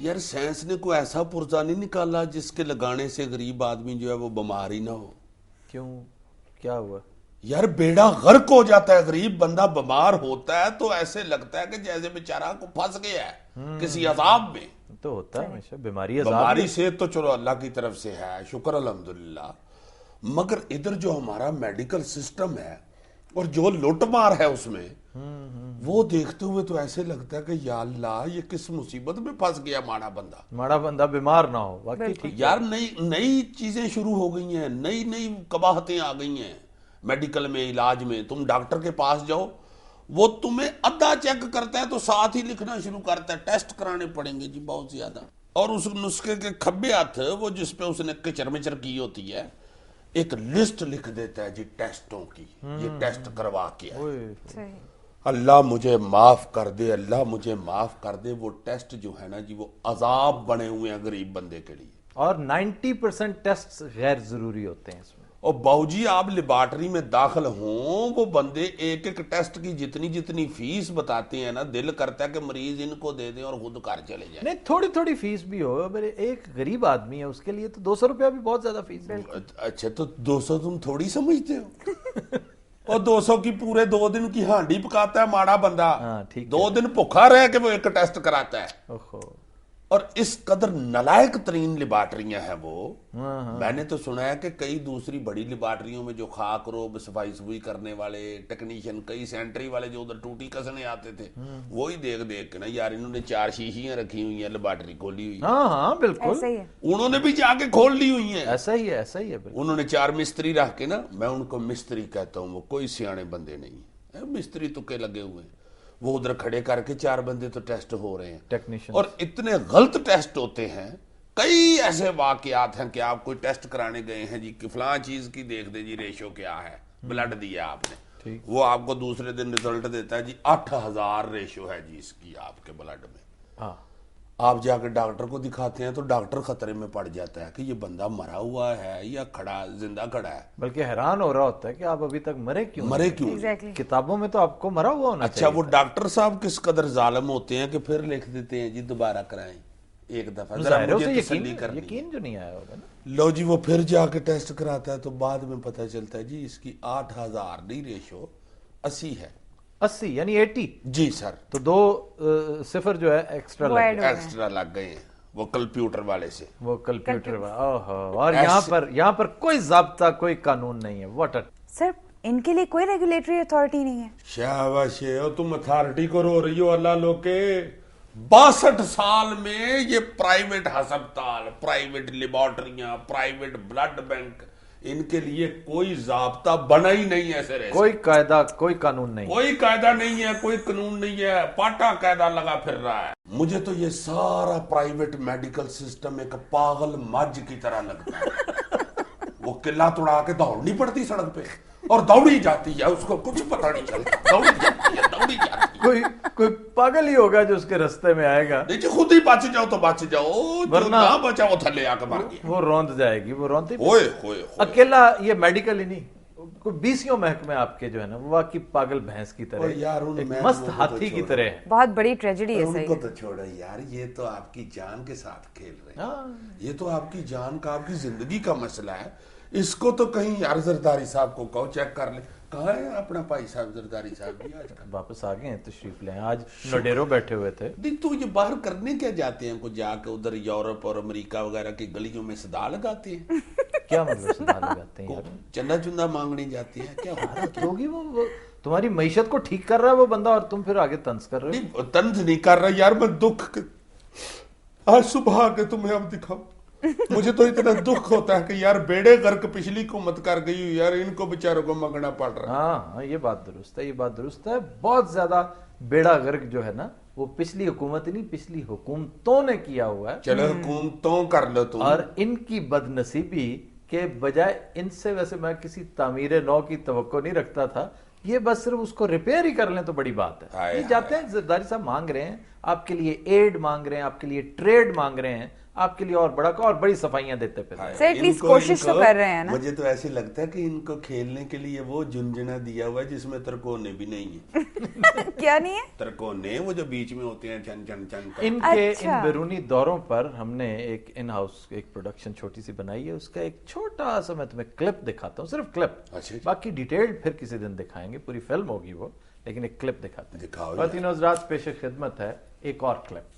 یار سائنس نے کوئی ایسا پرزا نہیں نکالا جس کے لگانے سے غریب آدمی جو ہے وہ بیمار ہی نہ ہو. کیوں کیا ہوا؟ یار بیڑا غرق ہو جاتا ہے, غریب بندہ بیمار ہوتا ہے تو ایسے لگتا ہے کہ جیسے بیچارہ کو پھنس گیا ہے کسی عذاب میں. تو ہوتا ہے ہمیشہ بیماری عذاب. بیماری سے تو چلو اللہ کی طرف سے ہے, شکر الحمدللہ, مگر ادھر جو ہمارا میڈیکل سسٹم ہے اور جو لوٹ مار ہے اس میں, وہ دیکھتے ہوئے تو ایسے لگتا ہے کہ یا اللہ یہ کس مصیبت میں پھنس گیا ماڑا بندہ بیمار نہ ہو. واقعی ٹھیک یار. نئی چیزیں شروع ہو گئی ہیں, نئی قباحتیں آ گئی ہیں میڈیکل میں, علاج میں. تم ڈاکٹر کے پاس جاؤ, وہ تمہیں ادھا چیک کرتا ہے تو ساتھ ہی لکھنا شروع کرتا ہے ٹیسٹ کرانے پڑیں گے جی بہت زیادہ. اور اس نسخے کے کھبے ہاتھ وہ جس پہ اس نے کچر مچر کی ہوتی ہے, ایک لسٹ لکھ دیتا ہے جی ٹیسٹوں کی, یہ ٹیسٹ کروا کے آئے. اللہ مجھے معاف کر دے, اللہ مجھے معاف کر دے. وہ ٹیسٹ جو ہے نا جی وہ عذاب بنے ہوئے ہیں غریب بندے کے لیے. اور 90% ٹیسٹ غیر ضروری ہوتے ہیں اس میں. اور باؤ جی آپ لیبارٹری میں داخل ہوں, وہ بندے ایک ایک ٹیسٹ کی جتنی فیس بتاتے ہیں نا, دل کرتا ہے کہ مریض ان کو دے دیں اور خود گھر چلے جائیں. نہیں تھوڑی فیس بھی ہو, ایک غریب آدمی ہے اس کے لیے تو 200 روپیہ بھی بہت زیادہ فیس ہے. اچھا تو 200 تم تھوڑی سمجھتے ہو؟ اور 200 کی پورے 2 دن کی ہانڈی پکاتا ہے ماڑا بندہ, 2 دن بھوکا رہ کے وہ ایک ٹیسٹ کراتا ہے. اور اس قدر نلائق ترین لیبارٹریاں ہیں وہ. میں نے تو سنا ہے کہ کئی دوسری بڑی لیبارٹریوں میں جو خاک روب صفائی سفائی کرنے والے ٹیکنیشین, کئی سینٹری والے جو ادھر ٹوٹی کسنے آتے تھے, وہی دیکھ کے نا یار انہوں نے 4 شیشیاں رکھی ہوئی ہیں, لیبارٹری کھولی ہوئی. ہاں بالکل, انہوں نے بھی جا کے کھول لی ہوئی ہیں. ایسا ہی ہے. انہوں نے 4 مستری رکھ کے نا, میں ان کو مستری کہتا ہوں, وہ کوئی سیانے بندے نہیں, مستری تکے لگے ہوئے ہیں, وہ ادھر کھڑے کر کے 4 بندے تو ٹیسٹ ہو رہے ہیں ٹیکنیشین, اور اتنے غلط ٹیسٹ ہوتے ہیں. کئی ایسے واقعات ہیں کہ آپ کوئی ٹیسٹ کرانے گئے ہیں جی کہ فلاں چیز کی دیکھ دے جی ریشو کیا ہے, بلڈ دیا آپ نے, وہ آپ کو دوسرے دن رزلٹ دیتا ہے جی 8000 ریشو ہے جی اس کی آپ کے بلڈ میں. آپ جا کے ڈاکٹر کو دکھاتے ہیں تو ڈاکٹر خطرے میں پڑ جاتا ہے کہ یہ بندہ مرا ہوا ہے یا زندہ کھڑا ہے. بلکہ حیران ہو رہا ہوتا ہے کہ آپ ابھی تک مرے کیوں. کتابوں میں تو آپ کو مرا ہوا ہونا چاہیے. اچھا وہ ڈاکٹر صاحب کس قدر ظالم ہوتے ہیں کہ پھر لکھ دیتے ہیں جی دوبارہ کرائیں ایک دفعہ, ذرا مجھے تسلی کرنی. یقین جو نہیں آیا ہوگا نا. لو جی وہ پھر جا کے ٹیسٹ کراتا ہے تو بعد میں پتہ چلتا ہے جی اس کی 8000 نہیں ریشو 80 ہے. 80 یعنی 80. جی سر. تو 2 صفر جو ہے ایکسٹرا لگ گئے ہیں وہ کمپیوٹر والے سے. وہ کمپیوٹر اور یہاں پر کوئی ضابطہ, کوئی قانون نہیں ہے. واٹ سر ان کے لیے کوئی ریگولیٹری اتھارٹی نہیں ہے. شاباش, تم اتھارٹی کو رو رہی ہو. اللہ لو کے 62 سال میں یہ پرائیویٹ ہسپتال, پرائیویٹ لیبارٹریاں, پرائیویٹ بلڈ بینک, ان کے لیے کوئی ضابطہ بنا ہی نہیں ہے سر. کوئی قاعدہ, کوئی قانون نہیں, کوئی قاعدہ نہیں ہے, کوئی قانون نہیں ہے, پاٹا قاعدہ لگا پھر رہا ہے. مجھے تو یہ سارا پرائیویٹ میڈیکل سسٹم ایک پاگل مجھ کی طرح لگتا ہے. وہ قلعہ توڑا کے دوڑنی پڑتی سڑک پہ اور دوڑی جاتی ہے, اس کو کچھ پتہ نہیں چلتا, دوڑی جاتی ہے. کوئی پاگل ہی ہوگا جو اس کے رستے میں آئے گا. نہیں جی, خود ہی بچ جاؤ تو بچ جاؤ, ورنہ بچا وہ تھلے آ کے مر گیا. وہ روند جائے گی, وہ رونتی ہوئے اکیلا. یہ میڈیکل ہی نہیں, کوئی 20 محکمے آپ کے جو ہے نا وہ واقعی پاگل بھینس کی طرح, ایک مست ہاتھی کی طرح. بہت بڑی ٹریجڈی ہے. ان کو تو چھوڑو یار, یہ تو آپ کی جان کے ساتھ کھیل رہے ہیں. یہ تو آپ کی جان کا, آپ کی زندگی کا مسئلہ ہے. اس کو تو کہیں یار زرداری صاحب کو کہو چیک کر لیں. کہاں ہے اپنا بھائی صاحب زرداری صاحب؟ بھی آج واپس آ گئے ہیں, تشریف لیں. آج نوڈیرو بیٹھے ہوئے تھے. تو یہ باہر کرنے کیا جاتے ہیں, کو جا کے ادھر یورپ اور امریکہ وغیرہ کی گلیوں میں صدا لگاتے ہیں؟ کیا مطلب صدا لگاتے ہیں یار؟ چندہ مانگنے جاتے ہیں کیا ہوگی؟ وہ تمہاری معیشت کو ٹھیک کر رہا ہے وہ بندہ, اور تم پھر آگے طنز کر رہے ہو. طنز نہیں کر رہا یار, میں دکھ آج صبح آ کے تمہیں اب دکھاؤں. مجھے تو اتنا دکھ ہوتا ہے کہ یار بیڑے غرق پچھلی حکومت کر گئی ہو یار, ان کو بیچاروں کو مانگنا پڑ رہا ہے. ہاں یہ بات درست ہے, یہ بات درست ہے. بہت زیادہ بیڑا غرق جو ہے نا وہ پچھلی حکومت نہیں, پچھلی حکومتوں نے کیا ہوا ہے. چلو حکومتوں کر لو تم. اور ان کی بد نصیبی کے بجائے ان سے, ویسے میں کسی تعمیر نو کی توقع نہیں رکھتا تھا, یہ بس صرف اس کو ریپیئر ہی کر لیں تو بڑی بات ہے. یہ جاتے ہیں زرداری صاحب مانگ رہے ہیں آپ کے لیے ایڈ, مانگ رہے ہیں آپ کے لیے ٹریڈ, مانگ رہے ہیں آپ کے لیے اور بڑا اور بڑی صفائیاں دیتے پھر سر ایٹ لیسٹ کوشش تو کر رہے ہیں نا. مجھے تو ایسے لگتا ہے کہ ان کو کھیلنے کے لیے وہ جھنجھنا دیا ہوا ہے جس میں ترکونے بھی نہیں ہیں. کیا نہیں ہے؟ ترکونے وہ جو بیچ میں ہوتے ہیں چن چن چن. ان کے ان بیرونی دوروں پر ہم نے ایک ان ہاؤس ایک پروڈکشن چھوٹی سی بنائی ہے, اس کا ایک چھوٹا سا میں تمہیں کلپ دکھاتا ہوں, صرف کلپ, باقی ڈیٹیلڈ پھر کسی دن دکھائیں گے, پوری فلم ہوگی وہ, لیکن ایک کلپ دکھاتے ہیں. خواتین و حضرات پیش خدمت ہے ایک اور کلپ.